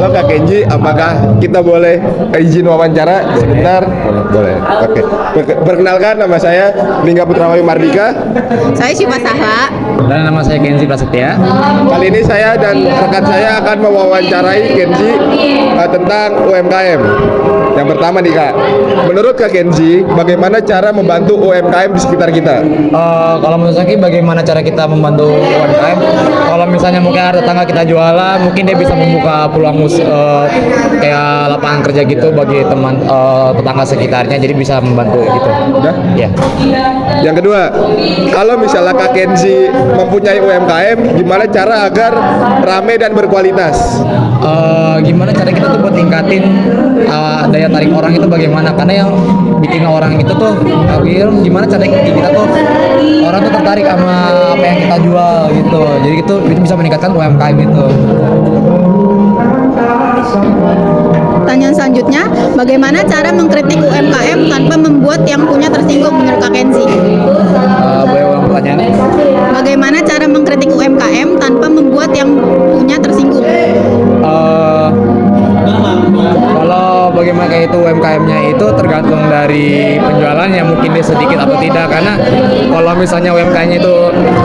Halo Kak Kenji, apakah kita boleh izin wawancara sebentar? Boleh. Oke. Perkenalkan, nama saya Lingga Putrawayu Mardika. Saya Syifa Sahla. Dan nama saya Kenzi Prasetya. Kali ini saya dan rekan saya akan mewawancarai Kenji tentang UMKM. Yang pertama nih Kak, menurut Kak Kenji, bagaimana cara membantu UMKM di sekitar kita? Kalau menurut saya bagaimana cara kita membantu UMKM? Kalau misalnya mungkin ada tetangga kita jualan, mungkin dia bisa membuka peluang kayak lapangan kerja gitu bagi teman tetangga sekitarnya, jadi bisa membantu gitu. Udah? Ya. Yang kedua, kalau misalnya Kak Kenzi mempunyai UMKM, gimana cara agar rame dan berkualitas? Gimana cara kita tuh buat tingkatin daya tarik orang itu bagaimana? Karena yang bikin orang itu tuh gimana cara kita tuh orang tuh tertarik sama apa yang kita jual gitu. Jadi itu bisa meningkatkan UMKM itu. Pertanyaan selanjutnya, bagaimana cara mengkritik UMKM tanpa membuat yang punya tersinggung menurut Kak Kenzi? Boleh ulang pertanyaannya? Bagaimana cara mengkritik UMKM tanpa membuat yang punya tersinggung? Kalau bagaimana kayak itu UMKM-nya itu tergantung dari penjualannya, mungkin dia sedikit atau tidak. Karena kalau misalnya UMKM-nya itu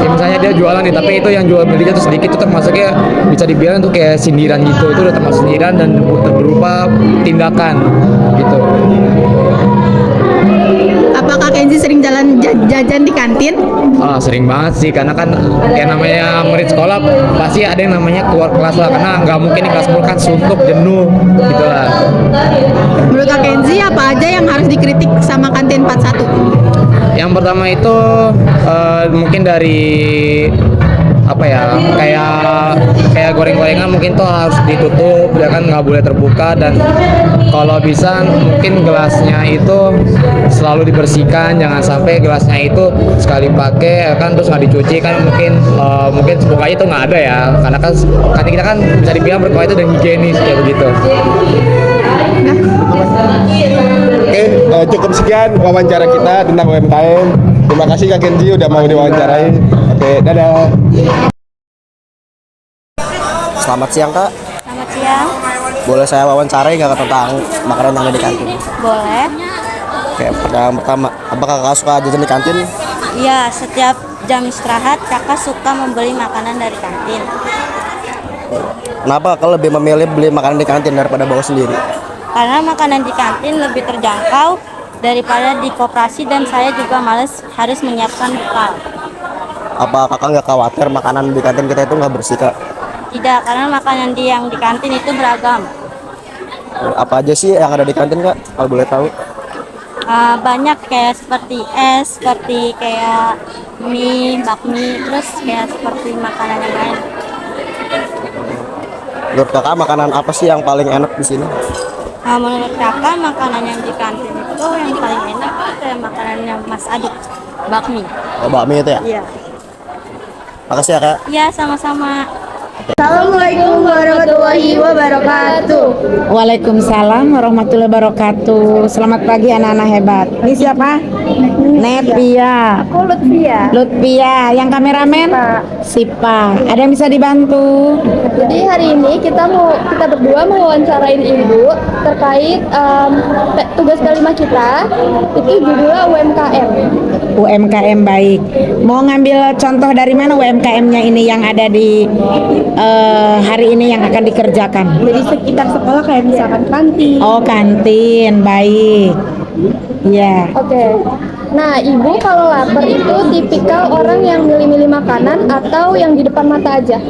ya misalnya dia jualan nih, tapi itu yang jual belinya tuh sedikit, itu termasuknya bisa dibilang tuh kayak sindiran gitu. Itu udah termasuk sindiran dan berupa tindakan gitu. Apakah Kenzi sering jajan di kantin? Sering banget sih, karena kan kayak namanya murid sekolah pasti ada yang namanya keluar kelas lah, karena nggak mungkin di kelas 10 kan suntuk, jenuh gitu lah. Menurut Kak Kenzi, apa aja yang harus dikritik sama kantin 41? Yang pertama itu mungkin dari apa ya, kayak goreng-gorengan mungkin tuh harus ditutup, ya kan, nggak boleh terbuka. Dan kalau bisa mungkin gelasnya itu selalu dibersihkan, jangan sampai gelasnya itu sekali pakai ya kan terus nggak dicuci kan, mungkin sebukanya itu nggak ada ya, karena kan kita kan bisa dibilang berkualitas dan higienis kayak begitu. Oke, cukup sekian wawancara kita tentang UMKM. Terima kasih Kak Kenji udah mau diwawancarai. Oke, dadah. Selamat siang Kak, Selamat siang. boleh saya wawancarai nggak tentang makanan yang ada di kantin? Boleh. Oke, yang pertama, apakah Kakak suka jajan di kantin? Iya, setiap jam istirahat kakak suka membeli makanan dari kantin. Kenapa Kakak lebih memilih beli makanan di kantin daripada bawa sendiri? Karena makanan di kantin lebih terjangkau daripada di koperasi, dan saya juga males harus menyiapkan bekal. Apa Kakak nggak khawatir makanan di kantin kita itu nggak bersih Kak? Tidak, karena makanan yang di kantin itu beragam. Apa aja sih yang ada di kantin Kak, kalau boleh tahu? Banyak kayak seperti es, seperti kayak mie, bakmi, terus kayak seperti makanan yang lain. Menurut Kakak makanan apa sih yang paling enak di sini? Menurut kakak makanan yang di kantin itu yang paling enak itu kayak makanannya Mas Adit, bakmi. Oh, bakmi itu ya? Iya. Makasih ya Kak. Iya, sama-sama. Assalamualaikum warahmatullahi wabarakatuh. Waalaikumsalam warahmatullahi wabarakatuh. Selamat pagi anak-anak hebat. Ini siapa? Netvia. Aku Lutfia. Lutfia. Yang kameramen? Sipa. Ada yang bisa dibantu? Jadi hari ini kita berdua mau wawancarain ibu terkait tugas kelima kita, itu judulnya UMKM. UMKM, baik. Mau ngambil contoh dari mana UMKM-nya ini yang ada di hari ini yang akan dikerjakan? Jadi sekitar sekolah kayak misalkan kantin. Oh, kantin, baik. Ya. Oke. Nah, ibu kalau lapar itu tipikal orang yang milih-milih makanan atau yang di depan mata aja?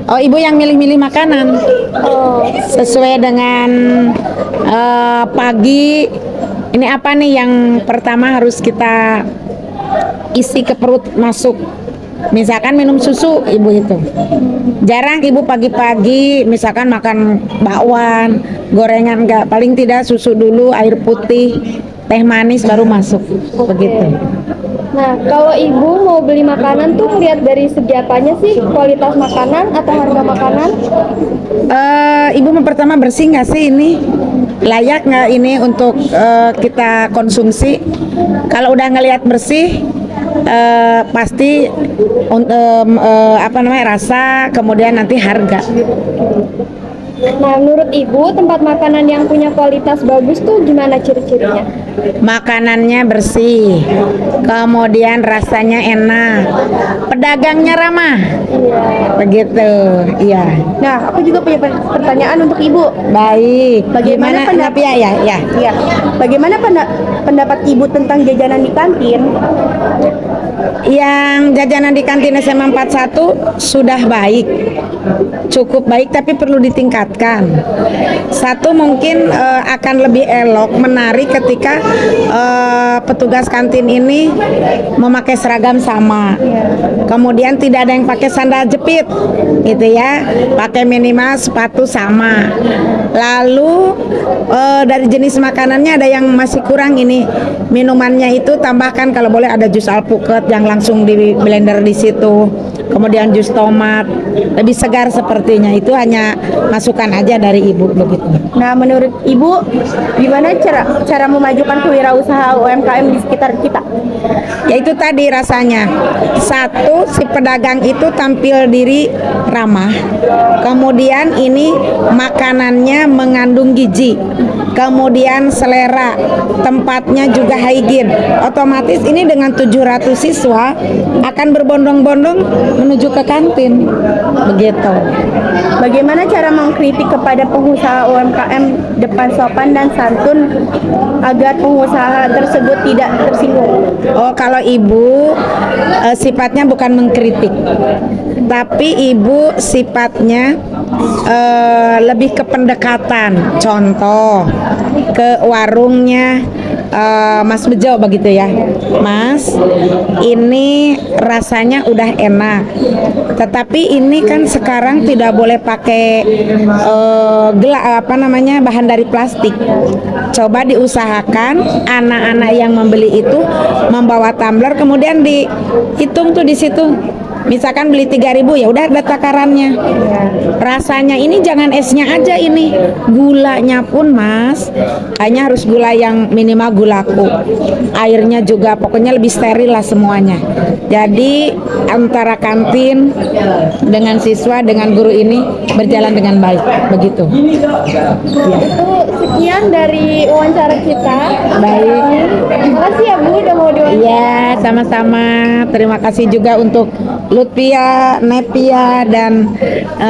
Oh, ibu yang milih-milih makanan. Oh, Sesuai dengan pagi. Ini apa nih yang pertama harus kita isi ke perut masuk? Misalkan minum susu, ibu itu jarang ibu pagi-pagi misalkan makan bakwan, gorengan, enggak, paling tidak susu dulu, air putih, teh manis baru masuk. Begitu. nah kalau ibu mau beli makanan tuh lihat dari segi apanya sih? Kualitas makanan atau harga makanan? Ibu pertama bersih nggak sih ini? Layak nggak ini untuk kita konsumsi? Kalau udah ngelihat bersih, pasti rasa, kemudian nanti harga. Nah, menurut Ibu, tempat makanan yang punya kualitas bagus tuh gimana ciri-cirinya? Makanannya bersih, kemudian rasanya enak, pedagangnya ramah, begitu, iya. Nah, aku juga punya pertanyaan untuk Ibu. Baik. Bagaimana Tapi ya. Ya, bagaimana pendapat Ibu tentang jajanan di kantin? Yang jajanan di kantin SMA 41 sudah baik, cukup baik, tapi perlu ditingkatkan. Satu, mungkin akan lebih elok, menarik ketika petugas kantin ini memakai seragam sama. Kemudian tidak ada yang pakai sandal jepit, gitu ya. Pakai minimal sepatu sama. Lalu dari jenis makanannya ada yang masih kurang ini. Minumannya itu tambahkan kalau boleh ada jus alpukat yang langsung di blender di situ. Kemudian jus tomat, lebih segar sepertinya. Itu hanya masukan aja dari Ibu begitu. Nah, menurut Ibu, gimana cara memajukan kewirausahaan UMKM di sekitar kita? Ya itu tadi rasanya. Satu, si pedagang itu tampil diri ramah. Kemudian ini makanannya mengandung gizi. Kemudian selera, tempatnya juga hygiene. Otomatis ini dengan 700 siswa akan berbondong-bondong menuju ke kantin. Begitu. Bagaimana cara mengkritik kepada pengusaha UMKM depan sopan dan santun agar pengusaha tersebut tidak tersinggung? Oh, kalau Ibu sifatnya bukan mengkritik, tapi Ibu sifatnya lebih ke pendekatan. Contoh, ke warungnya Mas Bejo begitu ya, Mas, ini rasanya udah enak, tetapi ini kan sekarang tidak boleh pakai bahan dari plastik. Coba diusahakan anak-anak yang membeli itu membawa tumbler, kemudian dihitung tuh di situ. Misalkan beli 3.000, ya udah ada takarannya. Rasanya ini jangan esnya aja ini, gulanya pun Mas, hanya harus gula yang minimal gulaku. Airnya juga pokoknya lebih steril lah semuanya. Jadi antara kantin dengan siswa dengan guru ini berjalan dengan baik, begitu. Ya. Itu sekian dari wawancara kita. Baik. Terima kasih ya Bu udah mau diwawancara. Iya, sama-sama. Terima kasih juga untuk Lutfia, Nepia, dan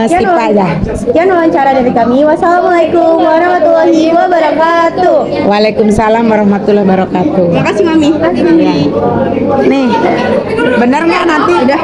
Sipa ya. Sekian wawancara dari kami. Wassalamualaikum warahmatullahi wabarakatuh. Waalaikumsalam warahmatullahi wabarakatuh. Terima kasih Mami. Nih, benar nggak nanti? Udah.